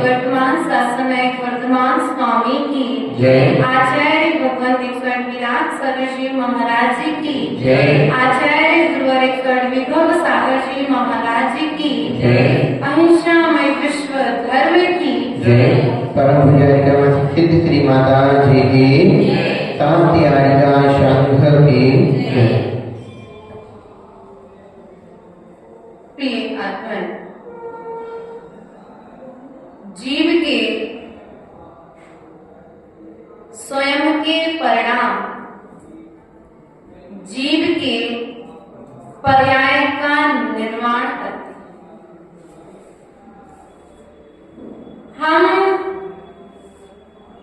वर्तमान शासनायक वर्तमान स्वामी की जय। आचार्य भगवंत 108 सर्व श्री महाराज जी की जय। आचार्य ध्रुव विभव सागर जी महाराज जी की जय। अहिंसामय विश्व धर्म की जय। परम पूज्य सिद्ध श्री माता जी की शांति आरिका शंख की जय। प्रिय आत्मन, जीव के स्वयं के परिणाम जीव के पर्याय का निर्माण करते हम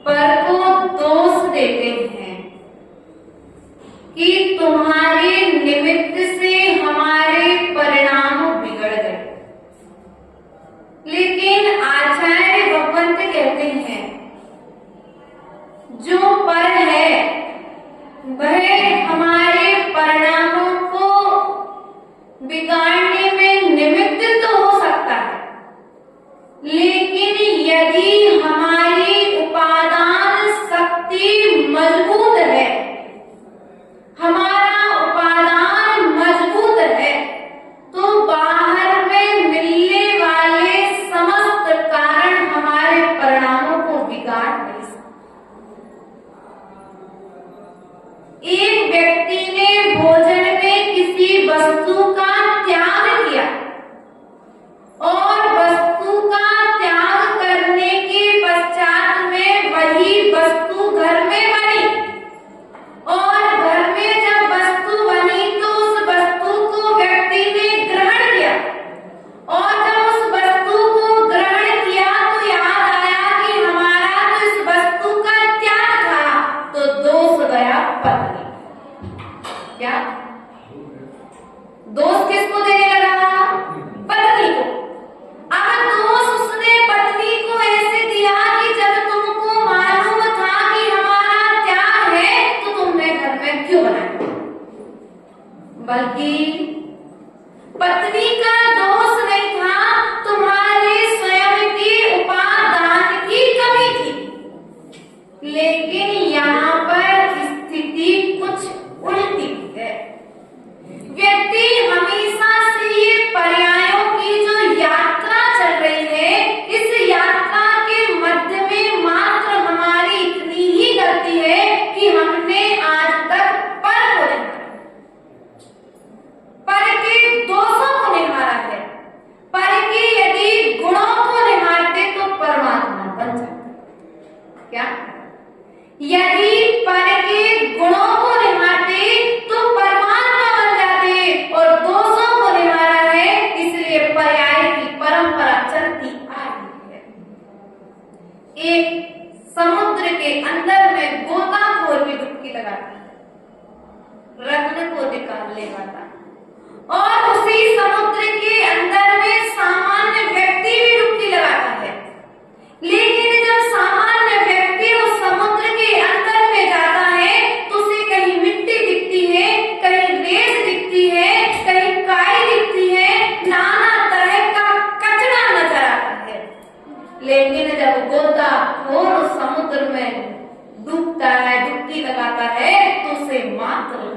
पर को दोष देते हैं कि तुम्हारे निमित्त से हमारे परिणाम बिगड़ गए, लेकिन आचार्य भगवंत कहते हैं जो पर है वह हमारे परिणामों को बिगाड़ने में निमित्त तो हो सकता है, लेकिन यदि हमारी उपादान शक्ति मजबूत है, हमारा उपादान मजबूत है, तो बाहर में मिलने वाले समस्त कारण हमारे परिणामों को बिगाड़ नहीं सकते। एक व्यक्ति ने भोजन में किसी वस्तु का त्याग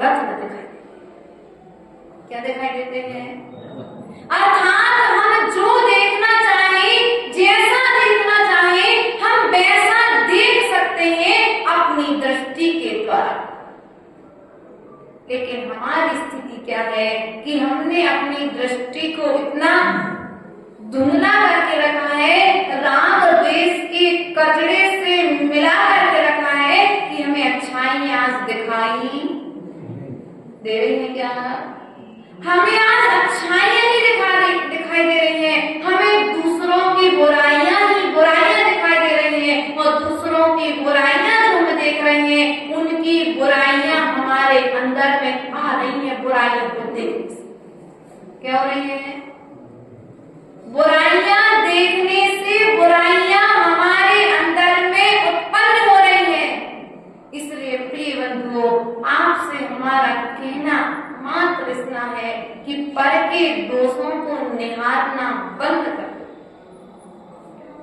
लक्ष्य दिखाई देते। क्या दिखाई देते हैं? अर्थात हम जो देखना चाहें, जैसा देखना चाहें, हम वैसा देख सकते हैं अपनी दृष्टि के द्वारा। लेकिन हमारी स्थिति क्या है कि हमने अपनी दृष्टि को इतना धुंधला करके रखा है, राग द्वेष के कचरे से मिला करके रखा है कि हमें अच्छाई आज दिखाई दे रही है। क्या हमें आज अच्छाइयां नहीं दिखाई दे रही हैं, हमें दूसरों की बुराइयां दिखाई दे रही हैं। और दूसरों की बुराइयां जो हम देख रहे हैं, उनकी बुराइयां हमारे अंदर में आ रही हैं। बुराइयां को देखने से क्या हो रही है? बुराइयां देखने से बुराइयां हमारे अंदर में उत्पन्न हो रही हैं। इसलिए प्रिय बंधुओं, आपसे हमारा कहना मात्र इतना है कि पर के दोषों को निहारना बंद कर,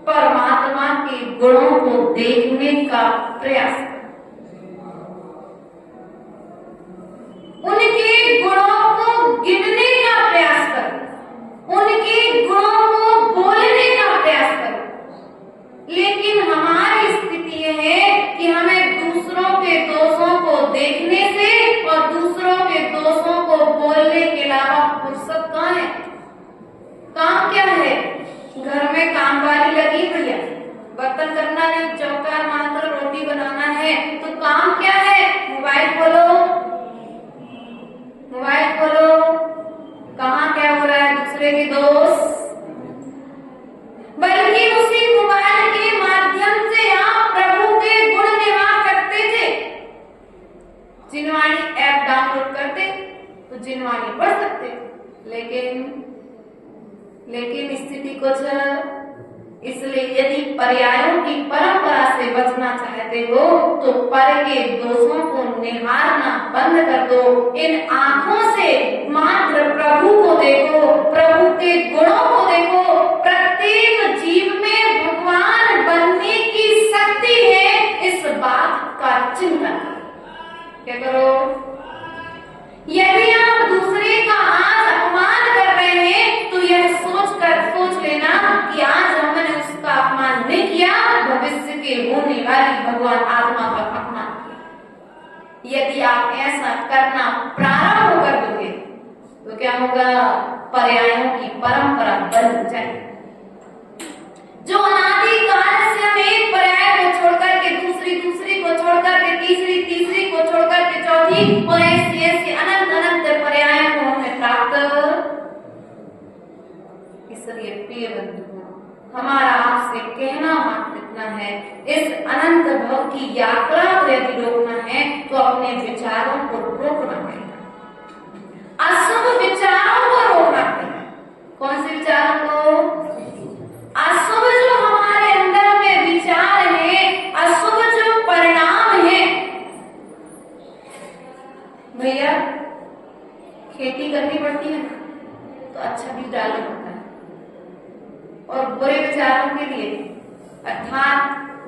परमात्मा के गुणों को देखने का प्रयास कर, उनके गुणों को गिनने का प्रयास कर, उनके गुणों को बोलने का प्रयास कर। लेकिन हमारी स्थिति यह है कि हमें दूसरों के दोषों को देखने से और दूसरों के दोषों को बोलने के अलावा फुर्सत कहाँ है? काम क्या है? घर में कामवाली लगी हुई है, बर्तन करना नहीं, चौका मारकर रोटी बनाना है, तो काम क्या है? मोबाइल खोलो, कहाँ क्या हो रहा है? दूसरे के दोस्त। बल्कि उसी मोबाइल के माध्यम से आप प्रभु के गुण निवार करते थे। जिनवाणी ऐप डाउनलोड करते तो जिनवाणी पढ़ सकते, लेकिन स्थिति कुछ। इसलिए यदि पर्यायों की परंपरा से बचना चाहते हो तो पर के दोषों को निहारना बंद कर दो। इन आंखों से मात्र प्रभु को देखो, प्रभु के गुणों को देखो। प्रत्येक जीव में भगवान बनने की शक्ति है, इस बात का चिंतन क्या करो। यदि आप दूसरे का आज अपमान कर रहे हैं तो यह सोच लेना कि आज हमने उसका अपमान नहीं किया, भविष्य के होने वाली भगवान आत्मा का अपमान किया। यदि आप ऐसा करना प्रारंभ कर दोगे तो क्या होगा? पर्यायों की परंपरा बन जाएगी। जो अनादिकाल से हम एक पर्याय को छोड़कर के दूसरी को छोड़कर के तीसरी को छोड़कर के चौथी और ऐसे अनंत पर्यायों को हमने प्राप्त। इसलिए प्रिय बंधुओं, हमारा आपसे कहना मात्र इतना है, इस अनंत भव की यात्रा को यदि रोकना है तो अपने विचारों को रोकना पड़ेगा, अशुभ विचारों को रोकना पड़ेगा। कौन से विचारों को? अशुभ जो हमारे अंदर में विचार है, अशुभ जो परिणाम है। भैया खेती करनी पड़ती है तो अच्छा बीज डालना पड़ता है, और बुरे विचारों के लिए अर्थात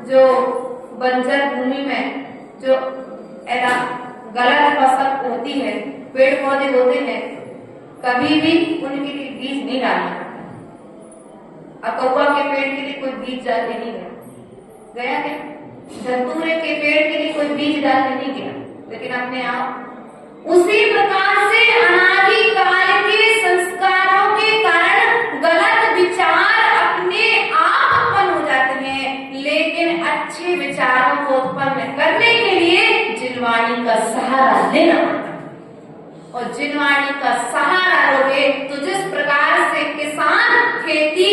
जो बंजर भूमि में जो गलत फसल होती है, पेड़ पौधे होते हैं, कभी भी उनके लिए बीज नहीं डालना पड़ता। अब कौवा के पेड़ के लिए कोई बीज डालने नहीं गया क्या? धतूरे के पेड़ के लिए कोई बीज डालने नहीं गया, लेकिन अपने आप उसी प्रकार से अनादिकाल के संस्कारों के कारण गलत विचार अपने आप उत्पन्न हो जाते हैं। लेकिन अच्छे विचारों को उत्पन्न करने के लिए जिनवाणी का सहारा लेना पड़ता है, और जिनवाणी का सहारा लोगे तो जिस प्रकार से किसान खेती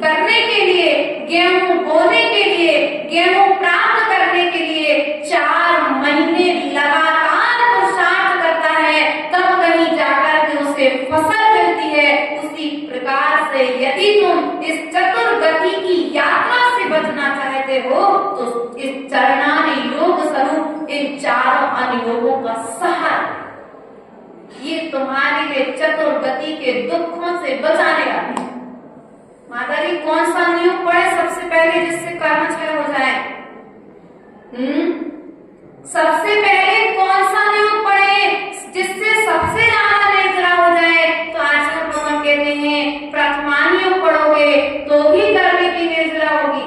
करने के लिए, गेहूं बोने के लिए, गेहूं प्राप्त करने के लिए 4 महीने लगातार पुरुषार्थ करता है, तब कहीं जाकर के उसे फसल मिलती है, उसी प्रकार से यदि तुम इस चतुर्गति की यात्रा से बचना चाहते हो तो इस चरणानि योग स्वरूप इन 4 अनुयोगों का सहारा, ये तुम्हारे लिए चतुर्गति के दुखों से बचाने वाले हैं। माता जी कौन सा नियोग पढ़े सबसे पहले जिससे कर्मक्षय हो जाए? सबसे पहले कौन सा नियोग पढ़े? प्रथमानियों पढ़ोगे तो भी कर्म की निर्जरा होगी,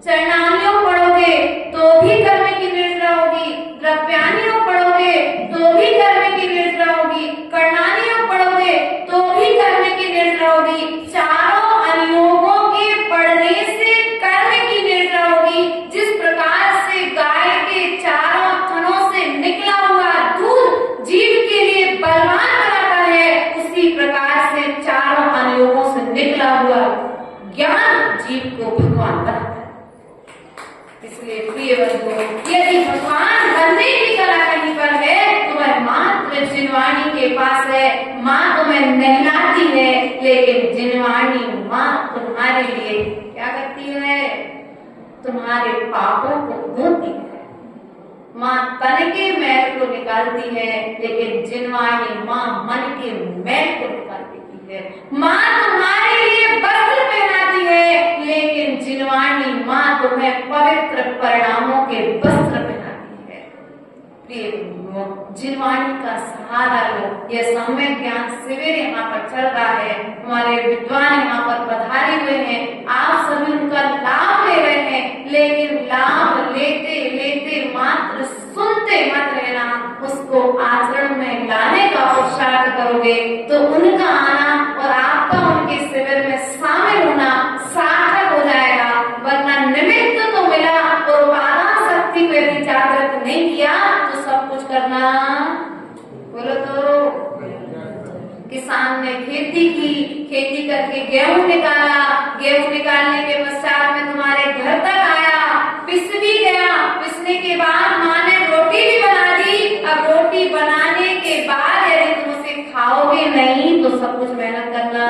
चरणानियों पढ़ोगे तो भी कर्म की निर्जरा होगी, द्रव्यानियों पढ़ोगे तो भी कर्म की निर्जरा होगी, कर्णानियों पढ़ोगे तो भी कर्म की निर्जरा होगी। चारों अनुयोगों के पढ़ने से कर्म की निर्जरा होगी। जिस प्रकार से गाय के चारों थनों से निकला हुआ दूध जीव के लिए बलवान बनाता है, उसी प्रकार से चारों अनुयोगों से निकला हुआ ज्ञान जीव को भगवान बनाता है। इसलिए प्रिय बंधुओं, यदि भगवान बनने की कला कहीं पर है तो वह मात्र जिनवाणी के पास है। माँ तुम्हें नहलाती है, लेकिन जिनवाणी माँ तुम्हारे लिए क्या करती है? तुम्हारे पापों को धोती है। माँ तन के मैल को निकालती है, लेकिन जिनवाणी माँ मन के मैल को निकाल देती है। माँ तुम्हारे लिए वस्त्र पहनाती है, लेकिन जिनवाणी माँ तुम्हें पवित्र परिणामों के वस्त्र पहनाती है। प्रिय बंधुओं, जिनवाणी का सहारा लो। यह सम्यक ज्ञान शिविर यहाँ पर चल रहा है, हमारे विद्वान यहाँ पर पधारे हुए हैं, आप सभी उनका लाभ ले रहे हैं, लेकिन लाभ लेते लेते मात्र सुनते मत रहना, उसको आचरण में लाने का पुरुषार्थ करोगे तो उनका आना और आपका उनके शिविर में शामिल होना सार्थक हो जाएगा। वरना निमित्त तो मिला और उपादान शक्ति को यदि जागृत नहीं किया तो सब कुछ करना, बोलो तो। किसान ने खेती की, खेती करके गेहूं निकाला, गेहूं निकालने के पश्चात में तुम्हारे घर तक आया, पिस भी गया, पिसने के बाद माँ ने रोटी भी बना दी। अब रोटी बनाने के बाद यदि तुम उसे खाओगे नहीं तो सब कुछ मेहनत करना।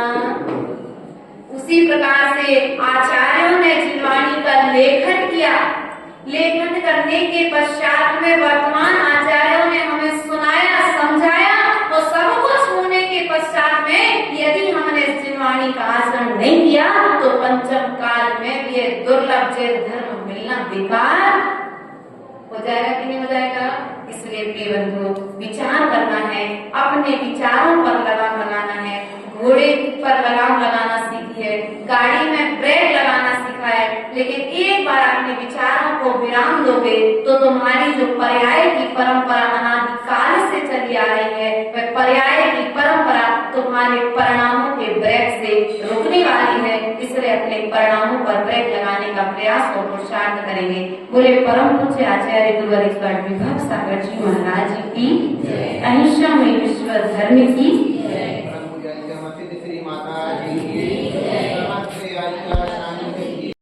उसी प्रकार से आचार्यों ने जिनवाणी का लेखन किया, लेखन करने के पश्चात में वर्तमान आचार्यों ने हमें सुनाया, समझाया, और सब कुछ होने के पश्चात में यदि हमने जिनवाणी का आचरण नहीं किया तो पंचम काल में भी ये दुर्लभ धर्म मिलना बेकार हो जाएगा कि नहीं हो जाएगा। इसलिए प्रिय बंधु, विचार करना है, अपने विचारों पर लगाम लगाना है। घोड़े पर लगाम लगाना सीखी है, गाड़ी में ब्रेक लगाना सीखा है, लेकिन एक बार अपने विचारों को विराम दोगे तो तुम्हारी जो पर्याय की परंपरा अनादिकाल से चली आ रही है, वह पर्याय की परंपरा तुम्हारे परिणामों के ब्रेक से रुकने वाली है। इसलिए अपने परिणामों पर ब्रेक लगाने का प्रयास और पुरुषार्थ करेंगे। बोले परम पूज्य आचार्य गुरुवर विभव सागर जी महाराज की, अहिंसा में विश्व धर्म की।